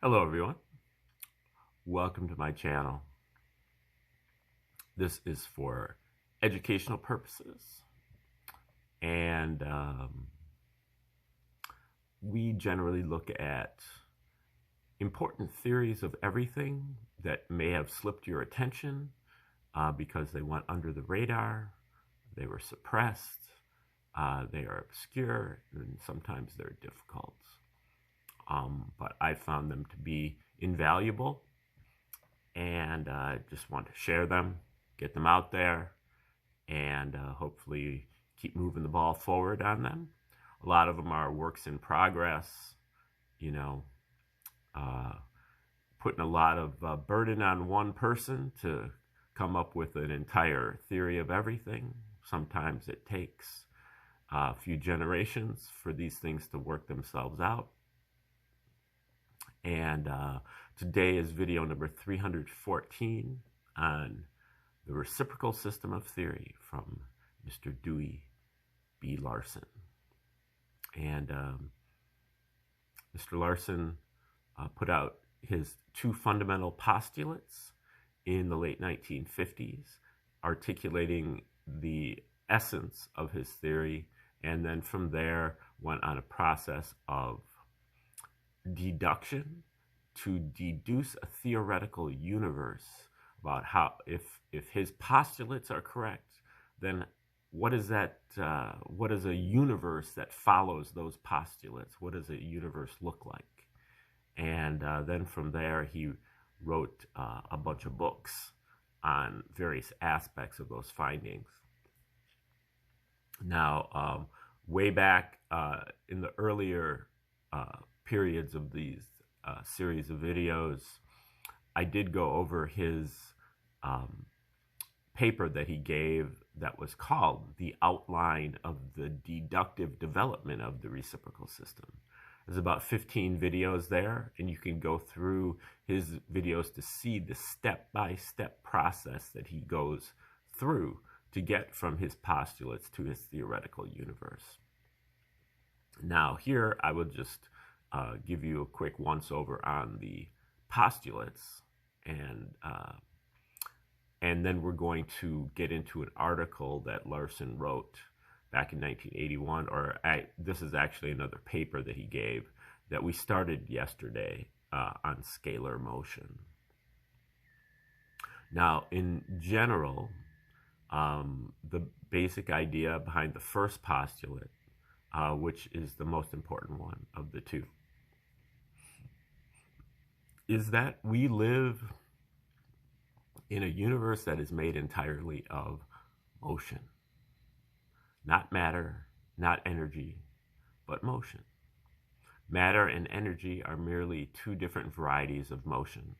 Hello everyone, welcome to my channel. This is for educational purposes and we generally look at important theories of everything that may have slipped your attention because they went under the radar, they were suppressed, they are obscure, and sometimes they're difficult. But I found them to be invaluable, and I just want to share them, get them out there, and hopefully keep moving the ball forward on them. A lot of them are works in progress, you know, putting a lot of burden on one person to come up with an entire theory of everything. Sometimes it takes a few generations for these things to work themselves out. And today is video number 314 on the reciprocal system of theory from Mr. Dewey B. Larson. And Mr. Larson put out his two fundamental postulates in the late 1950s, articulating the essence of his theory, and then from there went on a process of deduction to deduce a theoretical universe about how, if his postulates are correct, then what is that? What is a universe that follows those postulates? What does a universe look like? And then from there, he wrote a bunch of books on various aspects of those findings. Now, way back in the earlier periods of these series of videos, I did go over his paper that he gave that was called The Outline of the Deductive Development of the Reciprocal System. There's about 15 videos there, and you can go through his videos to see the step-by-step process that he goes through to get from his postulates to his theoretical universe. Now here I will just give you a quick once-over on the postulates, and then we're going to get into an article that Larson wrote back in 1981, this is actually another paper that he gave that we started yesterday on scalar motion. Now, in general, the basic idea behind the first postulate, which is the most important one of the two, is that we live in a universe that is made entirely of motion. Not matter, not energy, but motion. Matter and energy are merely two different varieties of motion.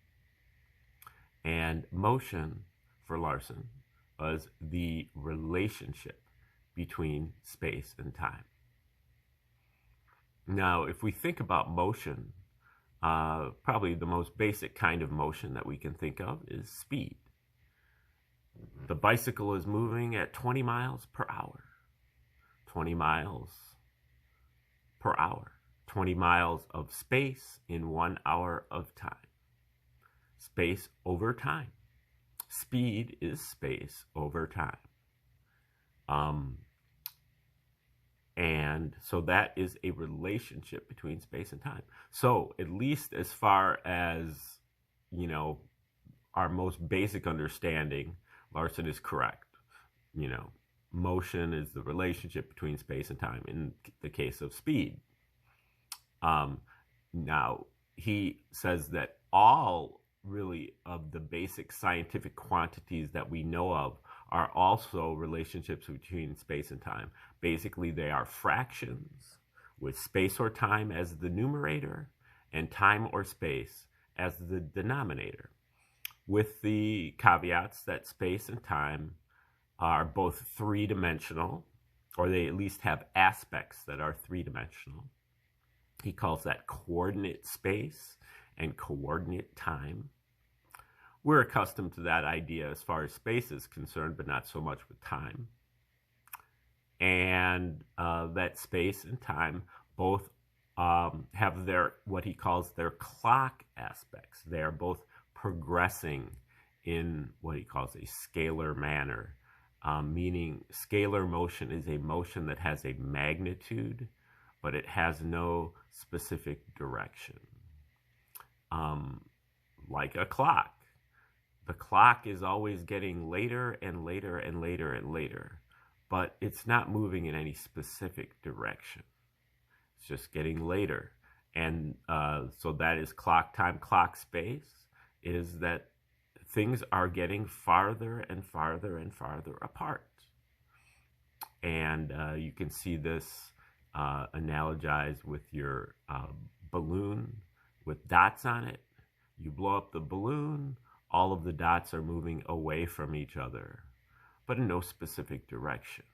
And motion, for Larson, was the relationship between space and time. Now, if we think about motion, probably the most basic kind of motion that we can think of is speed. The bicycle is moving at 20 miles per hour. 20 miles per hour. 20 miles of space in 1 hour of time. Space over time. Speed is space over time. And so that is a relationship between space and time. So at least as far as, you know, our most basic understanding, Larson is correct. You know, motion is the relationship between space and time in the case of speed. Now, he says that all really of the basic scientific quantities that we know of are also relationships between space and time. Basically, they are fractions with space or time as the numerator and time or space as the denominator, with the caveats that space and time are both three-dimensional, or they at least have aspects that are three-dimensional. He calls that coordinate space and coordinate time. We're accustomed to that idea as far as space is concerned, but not so much with time. And that space and time both have what he calls their clock aspects. They are both progressing in what he calls a scalar manner, meaning scalar motion is a motion that has a magnitude, but it has no specific direction. Like a clock. The clock is always getting later and later and later and later, but it's not moving in any specific direction. It's just getting later. And so that is clock time. Clock space is that things are getting farther and farther and farther apart. And you can see this analogized with your balloon with dots on it. You blow up the balloon, all of the dots are moving away from each other, but in no specific direction.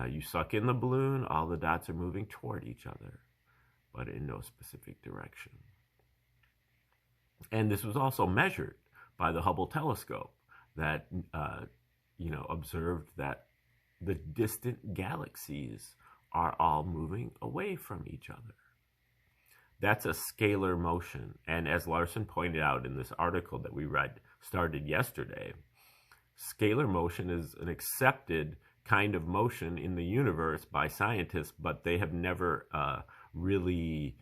You suck in the balloon, all the dots are moving toward each other, but in no specific direction. And this was also measured by the Hubble telescope that observed that the distant galaxies are all moving away from each other. That's a scalar motion. And as Larson pointed out in this article that we started yesterday, scalar motion is an accepted kind of motion in the universe by scientists, but they have never really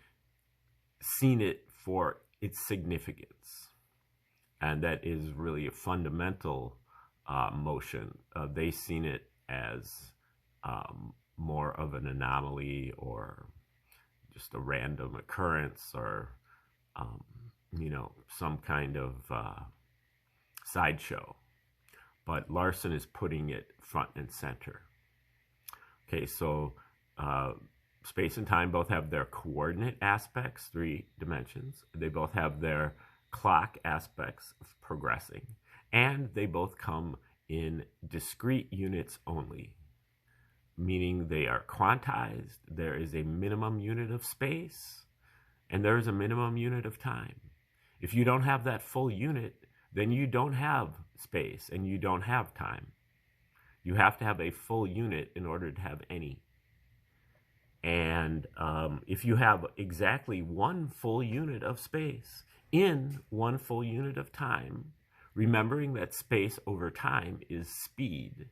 seen it for its significance. And that is really a fundamental motion. They've seen it as more of an anomaly or just a random occurrence or, some kind of sideshow. But Larson is putting it front and center. Okay, so space and time both have their coordinate aspects, 3 dimensions. They both have their clock aspects of progressing. And they both come in discrete units only, meaning they are quantized. There is a minimum unit of space, and there is a minimum unit of time. If you don't have that full unit, then you don't have space and you don't have time. You have to have a full unit in order to have any. And if you have exactly 1 full unit of space in 1 full unit of time, remembering that space over time is speed.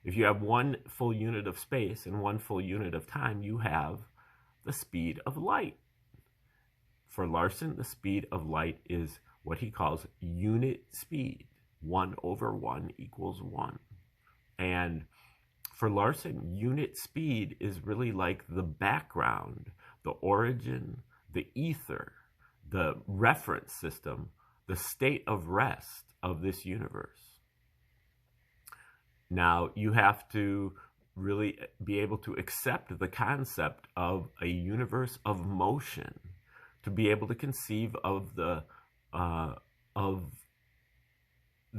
If you have 1 full unit of space and 1 full unit of time, you have the speed of light. For Larson, the speed of light is what he calls unit speed. 1/1 = 1. And for Larson, unit speed is really like the background, the origin, the ether, the reference system, the state of rest of this universe. Now, you have to really be able to accept the concept of a universe of motion to be able to conceive of the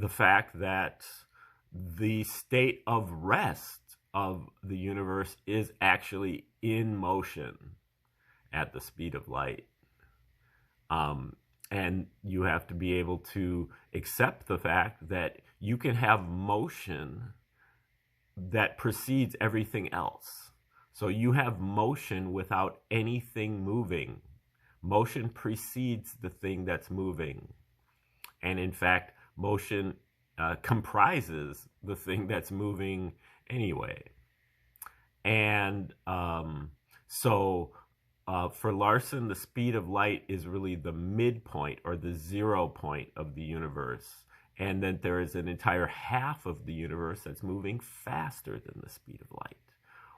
fact that the state of rest of the universe is actually in motion at the speed of light. And you have to be able to accept the fact that you can have motion that precedes everything else. So you have motion without anything moving. Motion precedes the thing that's moving. And in fact, motion comprises the thing that's moving anyway. And for Larson, the speed of light is really the midpoint or the 0 point of the universe. And then there is an entire half of the universe that's moving faster than the speed of light.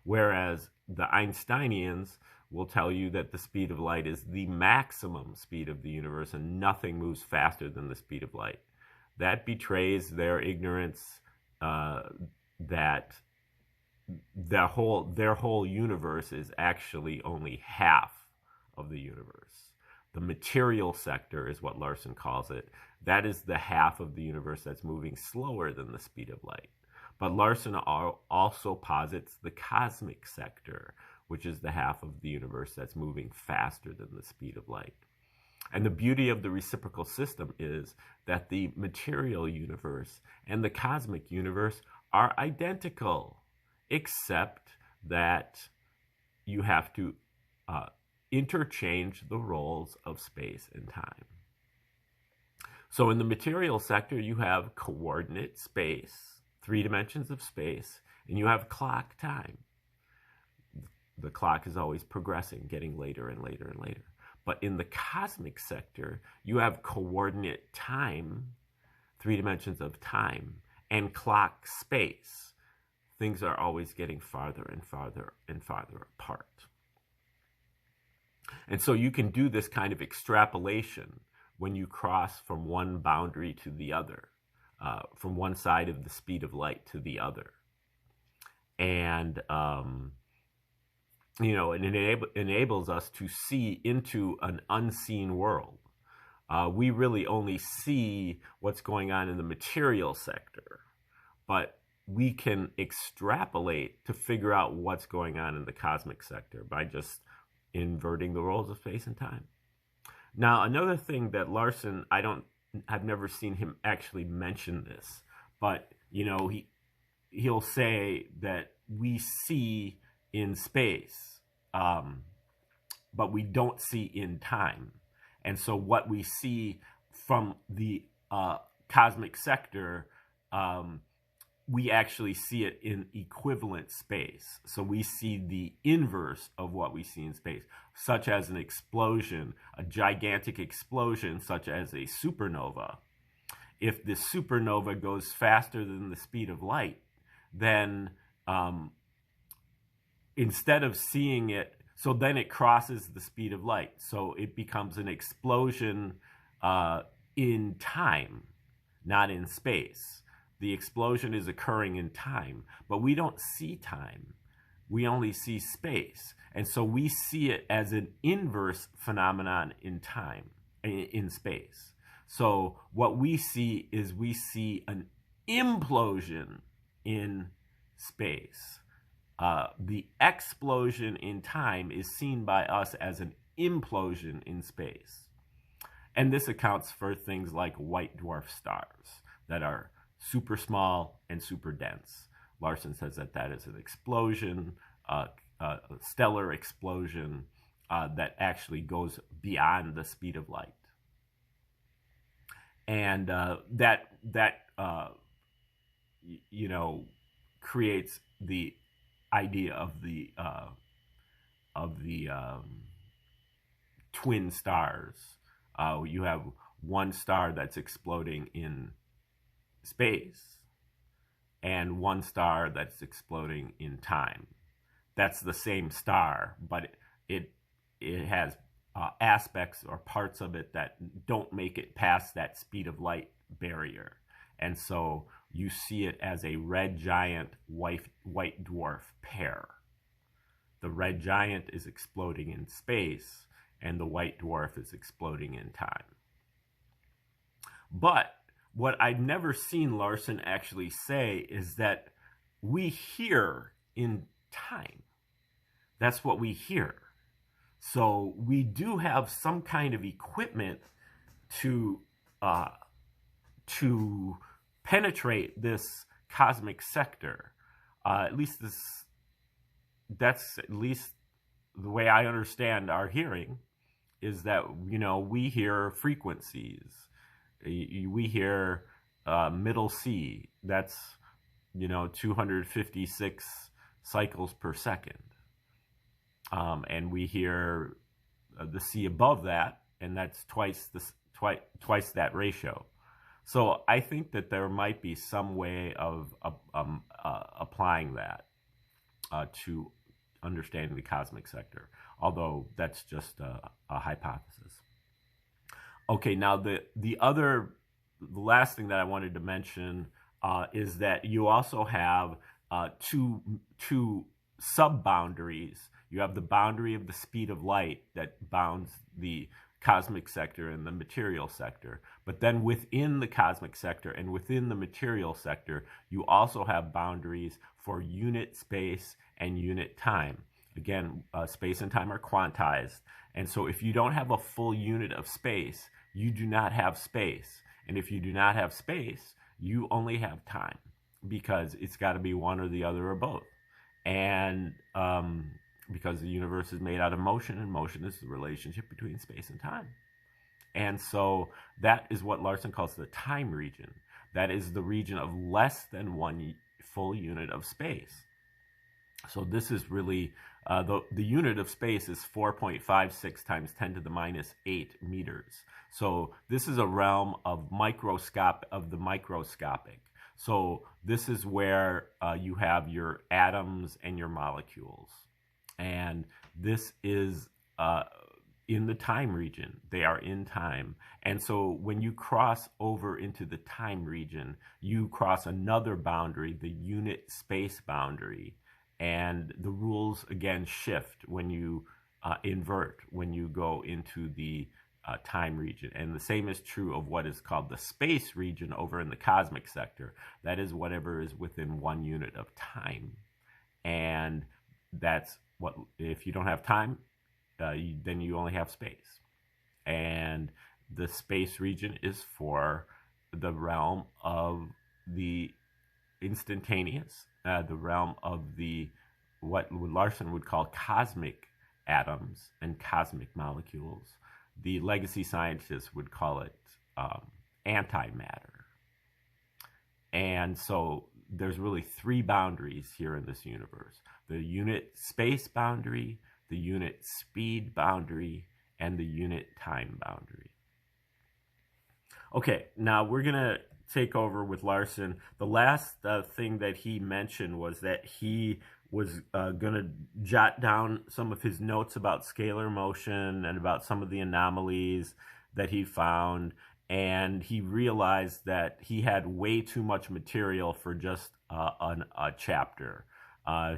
Whereas the Einsteinians will tell you that the speed of light is the maximum speed of the universe and nothing moves faster than the speed of light. That betrays their ignorance that their whole universe is actually only half of the universe. The material sector is what Larson calls it. That is the half of the universe that's moving slower than the speed of light. But Larson also posits the cosmic sector, which is the half of the universe that's moving faster than the speed of light. And the beauty of the reciprocal system is that the material universe and the cosmic universe are identical, except that you have to interchange the roles of space and time. So in the material sector, you have coordinate space, 3 dimensions of space, and you have clock time. The clock is always progressing, getting later and later and later. But in the cosmic sector, you have coordinate time, 3 dimensions of time, and clock space. Things are always getting farther and farther and farther apart. And so you can do this kind of extrapolation when you cross from one boundary to the other, from one side of the speed of light to the other. And, it enables us to see into an unseen world. We really only see what's going on in the material sector, but we can extrapolate to figure out what's going on in the cosmic sector by just inverting the roles of space and time. Now, another thing that Larson, I've never seen him actually mention this, but he'll say that we see in space, but we don't see in time. And so what we see from the cosmic sector, we actually see it in equivalent space. So we see the inverse of what we see in space, such as an explosion, a gigantic explosion, such as a supernova. If the supernova goes faster than the speed of light, then instead of seeing it, so then it crosses the speed of light. So it becomes an explosion in time, not in space. The explosion is occurring in time, but we don't see time. We only see space. And so we see it as an inverse phenomenon in time, in space. So what we see is we see an implosion in space. The explosion in time is seen by us as an implosion in space. And this accounts for things like white dwarf stars that are super small and super dense. Larson says that is an explosion, a stellar explosion that actually goes beyond the speed of light. And that creates the idea of the twin stars. You have one star that's exploding in space and one star that's exploding in time. That's the same star, but it has aspects or parts of it that don't make it past that speed of light barrier. And so you see it as a red giant white dwarf pair. The red giant is exploding in space and the white dwarf is exploding in time. But what I've never seen Larson actually say is that we hear in time. That's what we hear. So we do have some kind of equipment to penetrate this cosmic sector. That's at least the way I understand our hearing, is that we hear frequencies. We hear middle C. That's 256 cycles per second. And we hear the C above that, and that's twice that ratio. So I think that there might be some way of applying that to understanding the cosmic sector, although that's just a hypothesis. Okay, now the last thing that I wanted to mention is that you also have two sub-boundaries. You have the boundary of the speed of light that bounds the cosmic sector and the material sector. But then within the cosmic sector and within the material sector, you also have boundaries for unit space and unit time. Again, space and time are quantized. And so if you don't have a full unit of space, you do not have space. And if you do not have space, you only have time, because it's got to be one or the other or both. And because the universe is made out of motion, and motion is the relationship between space and time. And so that is what Larson calls the time region. That is the region of less than one full unit of space. So this is really, the unit of space is 4.56 times 10 to the minus 8 meters. So this is a realm of the microscopic. So this is where you have your atoms and your molecules. And this is in the time region. They are in time. And so when you cross over into the time region, you cross another boundary, the unit space boundary. And the rules again shift when you invert, when you go into the time region. And the same is true of what is called the space region over in the cosmic sector. That is whatever is within 1 unit of time. And that's what, if you don't have time, then you only have space. And the space region is for the realm of the instantaneous, the realm of what Larson would call cosmic atoms and cosmic molecules. The legacy scientists would call it antimatter. And so there's really 3 boundaries here in this universe: the unit space boundary, the unit speed boundary, and the unit time boundary. Okay, now we're going to take over with Larson. The last thing that he mentioned was that he was going to jot down some of his notes about scalar motion and about some of the anomalies that he found. And he realized that he had way too much material for just a chapter.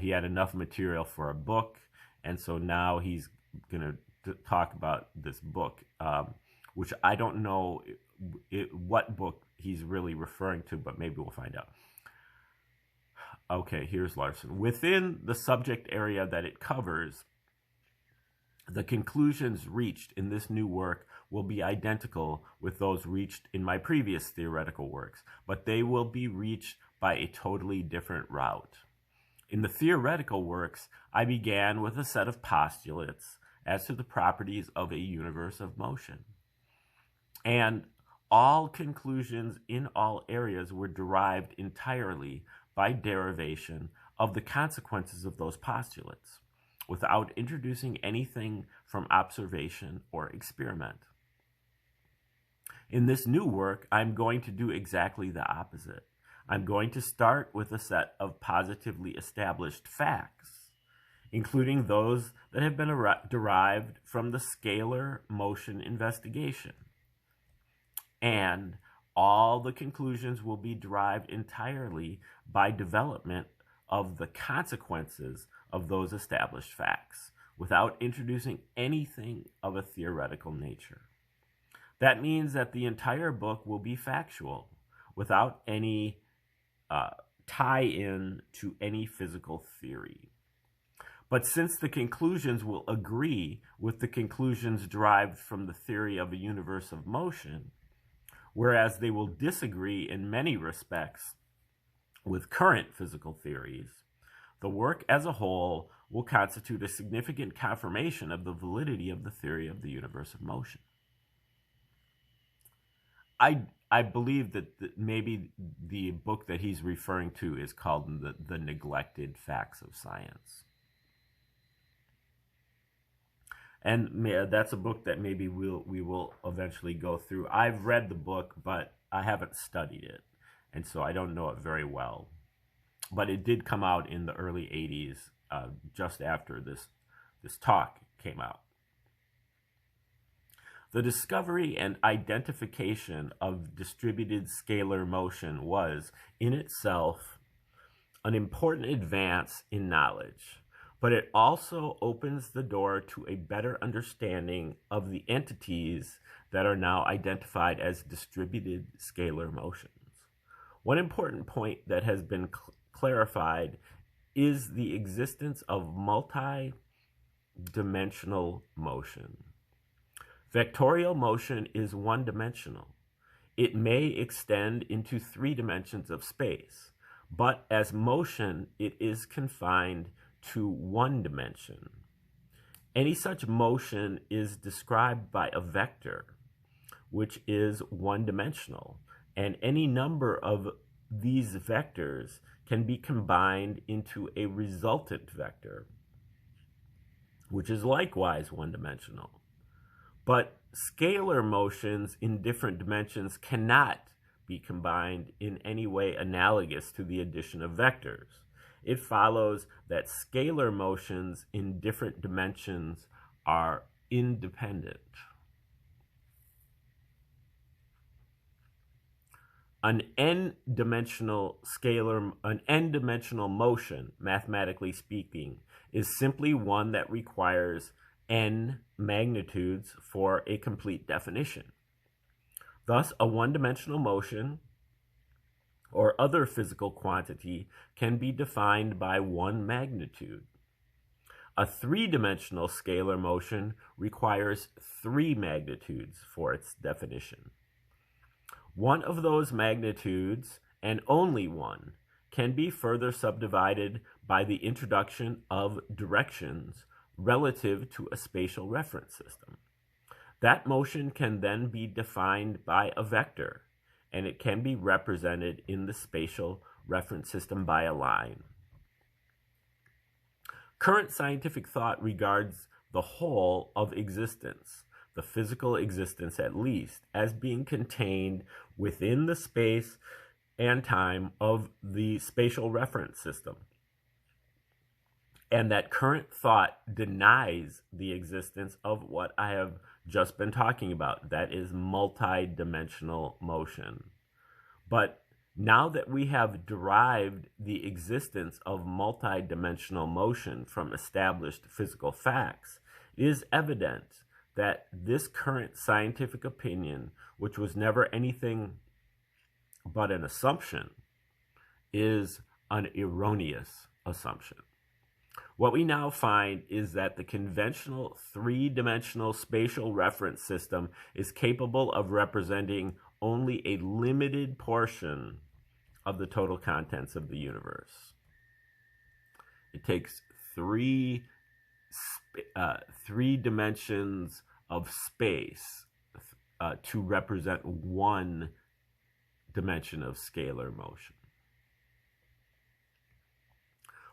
He had enough material for a book. And so now he's going to talk about this book, which I don't know what book he's really referring to, but maybe we'll find out. Okay, here's Larson. Within the subject area that it covers, the conclusions reached in this new work will be identical with those reached in my previous theoretical works, but they will be reached by a totally different route. In the theoretical works, I began with a set of postulates as to the properties of a universe of motion. And all conclusions in all areas were derived entirely by derivation of the consequences of those postulates, without introducing anything from observation or experiment. In this new work, I'm going to do exactly the opposite. I'm going to start with a set of positively established facts, including those that have been derived from the scalar motion investigation. And all the conclusions will be derived entirely by development of the consequences of those established facts, without introducing anything of a theoretical nature. That means that the entire book will be factual, without any tie-in to any physical theory. But since the conclusions will agree with the conclusions derived from the theory of a universe of motion, whereas they will disagree in many respects with current physical theories, the work as a whole will constitute a significant confirmation of the validity of the theory of the universe of motion. I believe that maybe the book that he's referring to is called The Neglected Facts of Science. And that's a book that maybe we will eventually go through. I've read the book, but I haven't studied it, and so I don't know it very well. But it did come out in the early 80s, just after this talk came out. The discovery and identification of distributed scalar motion was, in itself, an important advance in knowledge, but it also opens the door to a better understanding of the entities that are now identified as distributed scalar motions. One important point that has been clarified is the existence of multi-dimensional motion. Vectorial motion is one-dimensional. It may extend into 3 dimensions of space, but as motion, it is confined to one dimension. Any such motion is described by a vector, which is one-dimensional, and any number of these vectors can be combined into a resultant vector, which is likewise one-dimensional. But scalar motions in different dimensions cannot be combined in any way analogous to the addition of vectors. It follows that scalar motions in different dimensions are independent. An n-dimensional motion, mathematically speaking, is simply one that requires n magnitudes for a complete definition. Thus, a one-dimensional motion or other physical quantity can be defined by one magnitude. A three-dimensional scalar motion requires three magnitudes for its definition. One of those magnitudes, and only one, can be further subdivided by the introduction of directions relative to a spatial reference system. That motion can then be defined by a vector, and it can be represented in the spatial reference system by a line. Current scientific thought regards the whole of existence, the physical existence at least, as being contained within the space and time of the spatial reference system. And that current thought denies the existence of what I have just been talking about, that is multidimensional motion. But now that we have derived the existence of multidimensional motion from established physical facts, it is evident that this current scientific opinion, which was never anything but an assumption, is an erroneous assumption. What we now find is that the conventional three-dimensional spatial reference system is capable of representing only a limited portion of the total contents of the universe. It takes three dimensions of space to represent one dimension of scalar motion.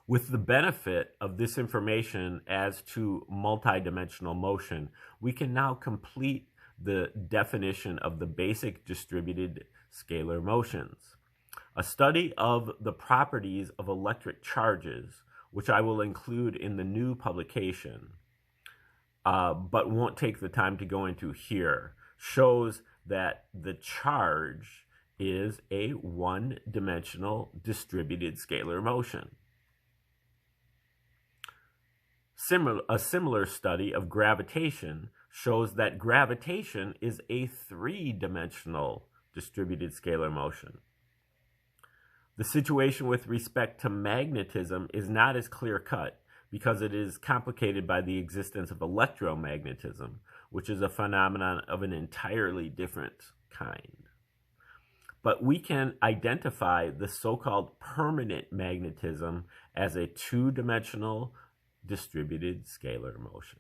With the benefit of this information as to multidimensional motion, we can now complete the definition of the basic distributed scalar motions. A study of the properties of electric charges, which I will include in the new publication, but won't take the time to go into here, shows that the charge is a one-dimensional distributed scalar motion. A similar study of gravitation shows that gravitation is a three-dimensional distributed scalar motion. The situation with respect to magnetism is not as clear-cut because it is complicated by the existence of electromagnetism, which is a phenomenon of an entirely different kind. But we can identify the so-called permanent magnetism as a two-dimensional distributed scalar motion.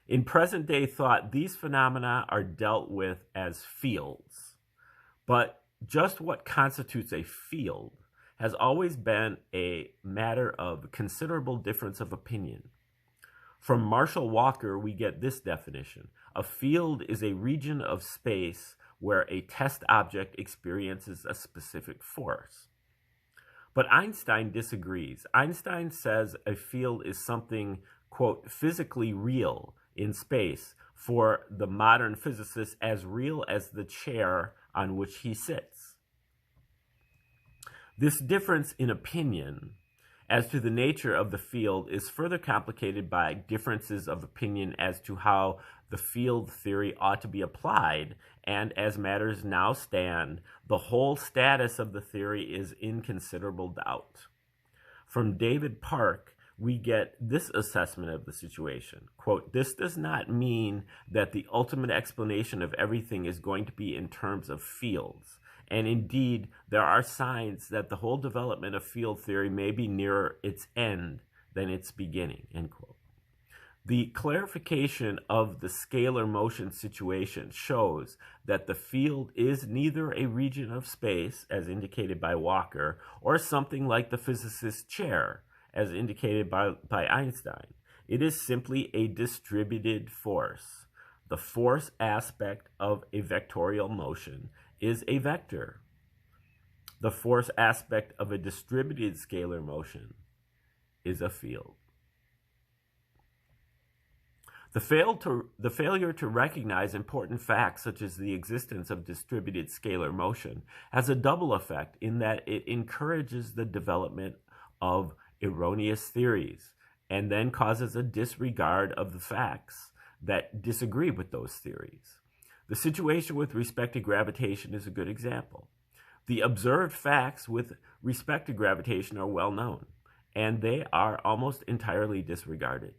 In present-day thought, these phenomena are dealt with as fields, but just what constitutes a field has always been a matter of considerable difference of opinion. From Marshall Walker, we get this definition: a field is a region of space where a test object experiences a specific force. But Einstein disagrees. Einstein says a field is something, quote, physically real in space, for the modern physicist as real as the chair on which he sits. This difference in opinion as to the nature of the field is further complicated by differences of opinion as to how the field theory ought to be applied, and as matters now stand, the whole status of the theory is in considerable doubt. From David Park, we get this assessment of the situation. Quote, "This does not mean that the ultimate explanation of everything is going to be in terms of fields. And indeed, there are signs that the whole development of field theory may be nearer its end than its beginning, end quote. The clarification of the scalar motion situation shows that the field is neither a region of space, as indicated by Walker, or something like the physicist's chair, as indicated by Einstein. It is simply a distributed force. The force aspect of a vectorial motion is a vector. The force aspect of a distributed scalar motion is a field. The failure to recognize important facts such as the existence of distributed scalar motion has a double effect in that it encourages the development of erroneous theories and then causes a disregard of the facts that disagree with those theories. The situation with respect to gravitation is a good example. The observed facts with respect to gravitation are well known, and they are almost entirely disregarded.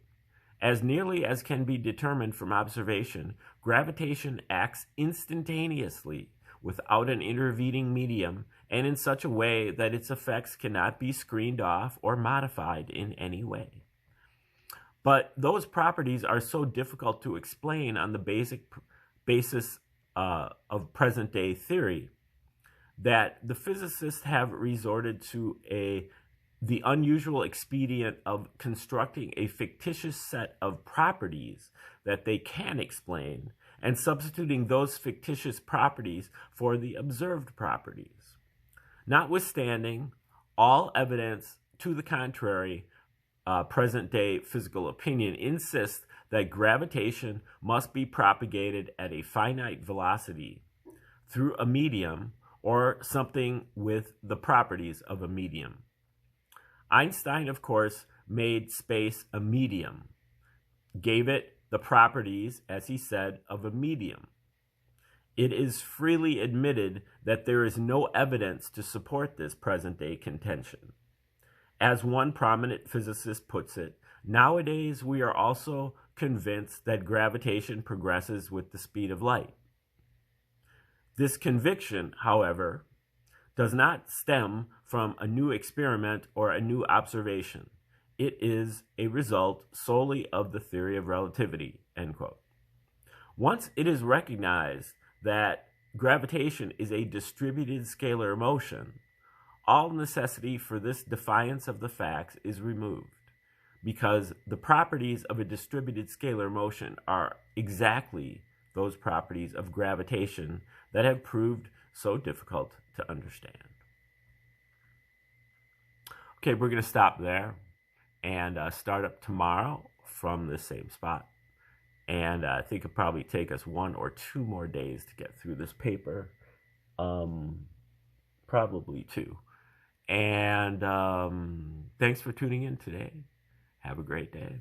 As nearly as can be determined from observation, gravitation acts instantaneously without an intervening medium and in such a way that its effects cannot be screened off or modified in any way. But those properties are so difficult to explain on the basis of present-day theory that the physicists have resorted to the unusual expedient of constructing a fictitious set of properties that they can explain and substituting those fictitious properties for the observed properties. Notwithstanding all evidence to the contrary, present-day physical opinion insists that gravitation must be propagated at a finite velocity through a medium or something with the properties of a medium. Einstein, of course, made space a medium, gave it the properties, as he said, of a medium. It is freely admitted that there is no evidence to support this present-day contention. As one prominent physicist puts it, nowadays we are also convinced that gravitation progresses with the speed of light. This conviction, however, does not stem from a new experiment or a new observation. It is a result solely of the theory of relativity, end quote. Once it is recognized that gravitation is a distributed scalar motion, all necessity for this defiance of the facts is removed, because the properties of a distributed scalar motion are exactly those properties of gravitation that have proved so difficult to understand. Okay, we're going to stop there and start up tomorrow from the same spot. And I think it'll probably take us 1 or 2 more days to get through this paper. Probably 2. And thanks for tuning in today. Have a great day.